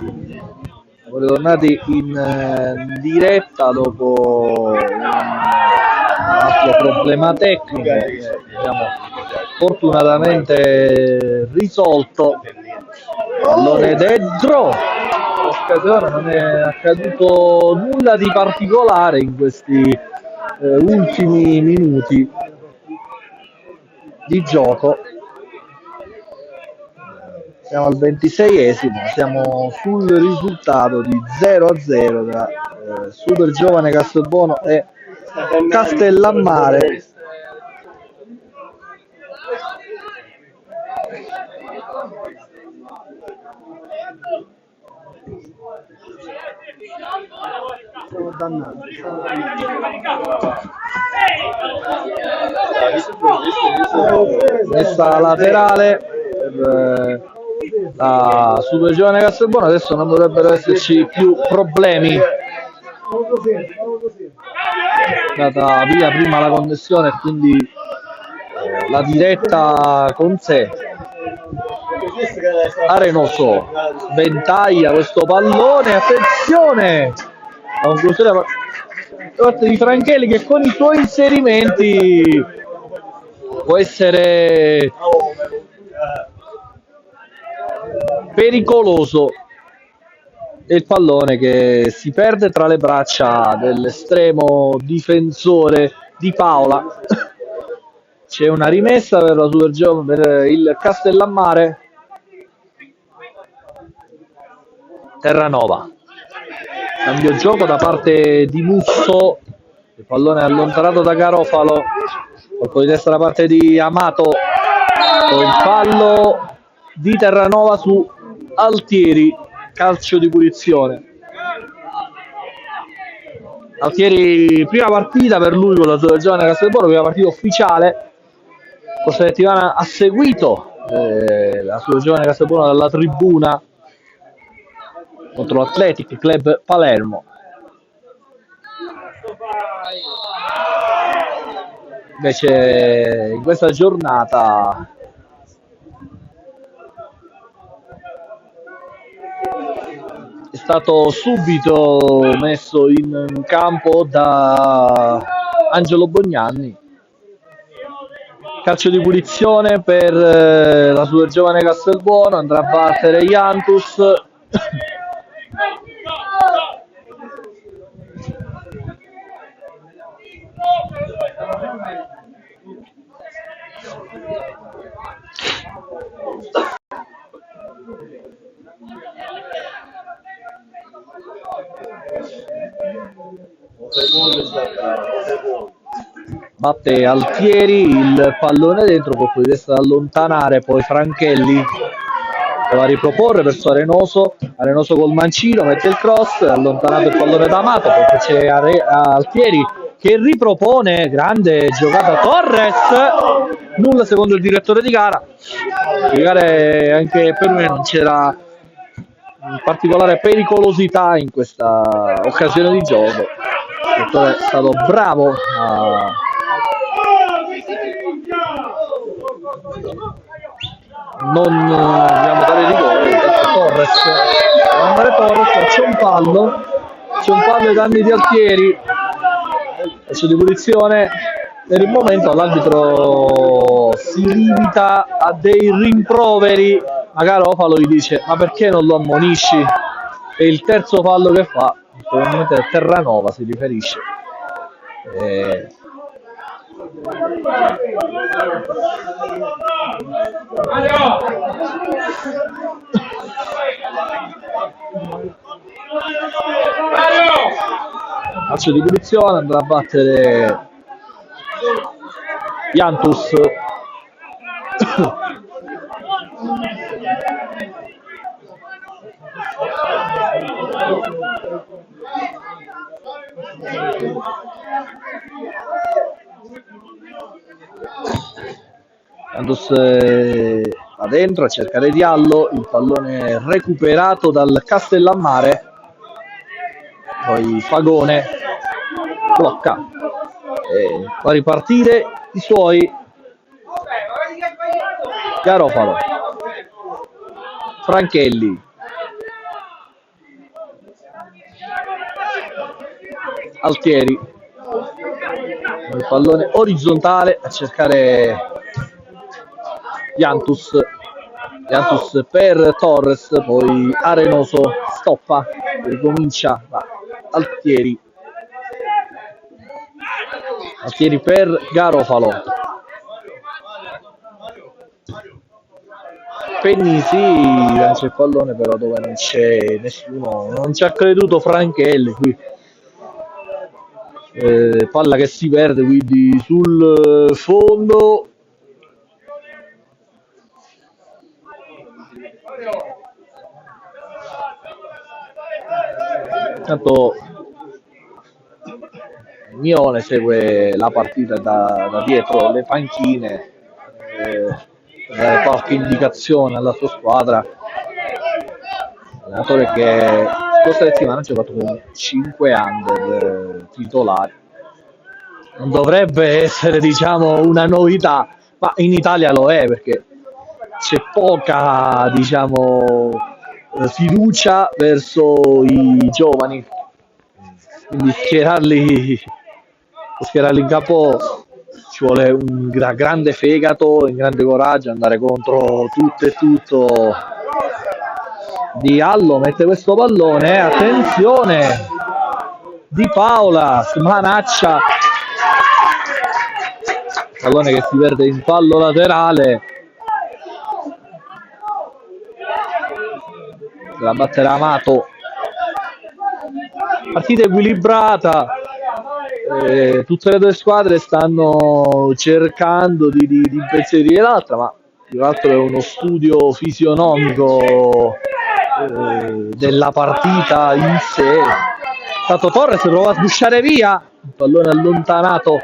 Siamo ritornati in diretta dopo un altro problema tecnico che abbiamo fortunatamente risolto. Pallone dentro, occasione, non è accaduto nulla di particolare in questi ultimi minuti di gioco. Siamo al 26esimo, siamo sul risultato di 0-0 tra Super Giovane Castelbuono e Castellammare. Messa laterale per la Super Giovane Castelbuono, adesso non dovrebbero esserci più problemi. È andata via prima la connessione e quindi la diretta con sé. Arenoso sventaglia questo pallone, attenzione, la conclusione da parte di Franchelli che con i suoi inserimenti può essere pericoloso. E il pallone che si perde tra le braccia dell'estremo difensore di Paola. C'è una rimessa per la Super Giovane, per il Castellammare. Terranova, cambio gioco da parte di Musso, il pallone è allontanato da Garofalo, colpo di testa da parte di Amato, il fallo di Terranova su Altieri, calcio di punizione. Altieri, prima partita per lui con la Super Giovane Castelbuono, prima partita ufficiale. Questa settimana ha seguito la Super Giovane Castelbuono dalla tribuna contro l'Athletic Club Palermo. Invece in questa giornata è stato subito messo in campo da Angelo Bognanni. Calcio di punizione per la Super Giovane Castelbuono, andrà a battere Iantus. Batte Altieri, il pallone dentro, colpo di testa da allontanare, poi Franchelli va a riproporre verso Arenoso, Arenoso col mancino, mette il cross, allontanato il pallone da Amato, poi c'è Altieri che ripropone, grande giocata Torres, nulla secondo il direttore di gara. Anche per me non c'era particolare pericolosità in questa occasione di gioco. Il direttore è stato bravo a non dobbiamo dare rigore. Torres, c'è un fallo ai danni di Altieri, calcio di punizione. Per il momento l'arbitro si limita a dei rimproveri, ma Garofalo gli dice: ma perché non lo ammonisci? E il terzo fallo che fa, probabilmente è Terranova, si riferisce. Calcio di punizione, andrà a battere Iantus. Iantus va dentro a cercare Diallo, il pallone recuperato dal Castellammare, poi Fagone blocca e fa ripartire i suoi. Garofalo, Franchelli, Altieri, il pallone orizzontale a cercare Jantus per Torres, poi Arenoso stoppa, ricomincia Altieri per Garofalo, Pennisi lancia il pallone però dove non c'è nessuno, non ci ha creduto Franchelli qui. Palla che si perde quindi sul fondo. Intanto Mione segue la partita da dietro le panchine, dare qualche indicazione alla sua squadra. Allenatore che questa settimana ha giocato con 5 under titolari. Non dovrebbe essere, diciamo, una novità, ma in Italia lo è perché c'è poca, diciamo, fiducia verso i giovani, quindi schierarli in campo ci vuole un grande fegato, un grande coraggio, andare contro tutto e tutto. Diallo mette questo pallone, attenzione, Di Paola smanaccia, pallone che si perde in fallo laterale, se la batterà Amato. Partita equilibrata, tutte le due squadre stanno cercando di impensierire l'altra, ma più che altro è uno studio fisionomico della partita in sé. Tanto Torres prova a sgusciare via, il pallone allontanato